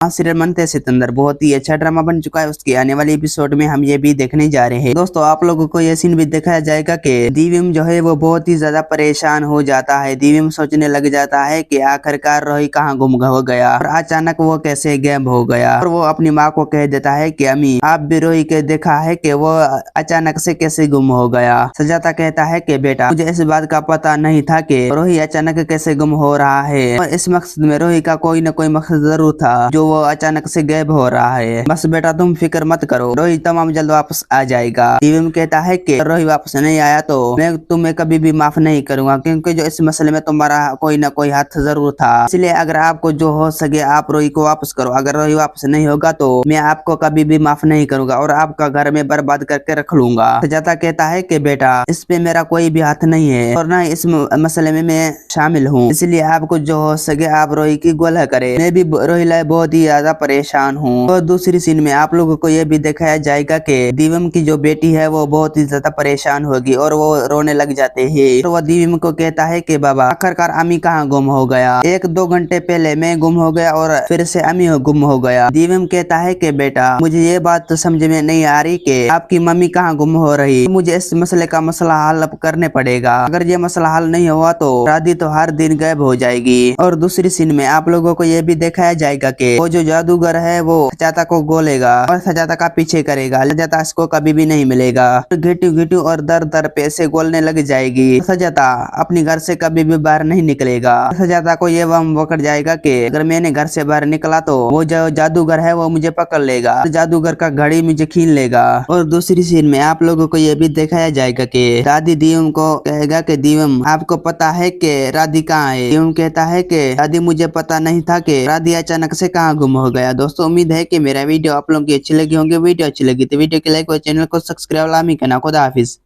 Serial मनते सितंदर बहुत ही अच्छा ड्रामा बन चुका है। उसके आने वाले एपिसोड में हम ये भी देखने जा रहे हैं। दोस्तों आप लोगों को ये सीन भी दिखाया जाएगा कि दिव्यम जो है वो बहुत ही ज्यादा परेशान हो जाता है। दिव्यम सोचने लग जाता है कि आखिरकार रोही कहाँ गुम हो गया और अचानक वो कैसे गायब हो गया। और वो अपनी माँ को कह देता है कि अम्मी आप भी रोही के देखा है कि वो अचानक से कैसे गुम हो गया। सजाता कहता है कि बेटा मुझे इस बात का पता नहीं था कि रोही अचानक कैसे गुम हो रहा है और इस मकसद में रोही का कोई न कोई मकसद जरूर था जो वो अचानक से गायब हो रहा है। बस बेटा तुम फिक्र मत करो, रोही तमाम जल्द वापस आ जाएगा। दिव्यम कहता है कि रोही वापस नहीं आया तो मैं तुम्हें कभी भी माफ नहीं करूंगा, क्योंकि जो इस मसले में तुम्हारा कोई ना कोई हाथ जरूर था। इसलिए अगर आपको जो हो सके आप रोही को वापस करो। अगर रोही वापस नहीं होगा तो मैं आपको कभी भी माफ नहीं करूंगा और आपका घर में बर्बाद करके रख लूंगा। सजाता कहता है कि बेटा इस पे मेरा कोई भी हाथ नहीं है और न इस मसले में मैं शामिल हूँ, इसलिए आपको जो हो सके आप रोही की गोला करे। मैं भी रोही लाए बहुत ही ज्यादा परेशान हूँ। और दूसरी सीन में आप लोगों को ये भी दिखाया जाएगा कि दिव्यम की जो बेटी है वो बहुत ही ज्यादा परेशान होगी और वो रोने लग जाते हैं। तो वह दिव्यम को कहता है कि बाबा आखिरकार अम्मी कहाँ गुम हो गया, 1-2 घंटे पहले मैं गुम हो गया और फिर से अम्मी गुम हो गया। दिव्यम कहता है कि बेटा मुझे ये बात तो समझ में नहीं आ रही कि आपकी मम्मी कहाँ गुम हो रही। मुझे इस मसले का मसला हल करने पड़ेगा। अगर ये मसला हल नहीं हुआ तो राधी तो हर दिन गायब हो जाएगी। और दूसरी सीन में आप लोगों को ये भी दिखाया जाएगा कि वो जो जादूगर है वो सजाता को गोलेगा और सजाता का पीछे करेगा। सजाता इसको कभी भी नहीं मिलेगा। घिटू घिटू और दर दर पे से गोलने लग जाएगी। सजाता अपने घर से कभी भी बाहर नहीं निकलेगा। सजाता को ये वहम पकड़ जाएगा कि अगर मैंने घर से बाहर निकला तो वो जो जादूगर है वो मुझे पकड़ लेगा, जादूगर का घड़ी मुझे छीन लेगा। और दूसरी सीन में आप लोगों को ये भी दिखाया जाएगा कि दादी दिव्यम को कहेगा कि दिव्यम आपको पता है कि राधी कहाँ है। दिव्यम कहता है कि दादी मुझे पता नहीं था कि राधी अचानक से कहाँ गुम हो गया। दोस्तों उम्मीद है कि मेरा वीडियो आप लोगों की अच्छी लगी होंगी। वीडियो अच्छी लगी तो वीडियो को लाइक और चैनल को सब्सक्राइब लामी करना। खुदा हाफिज।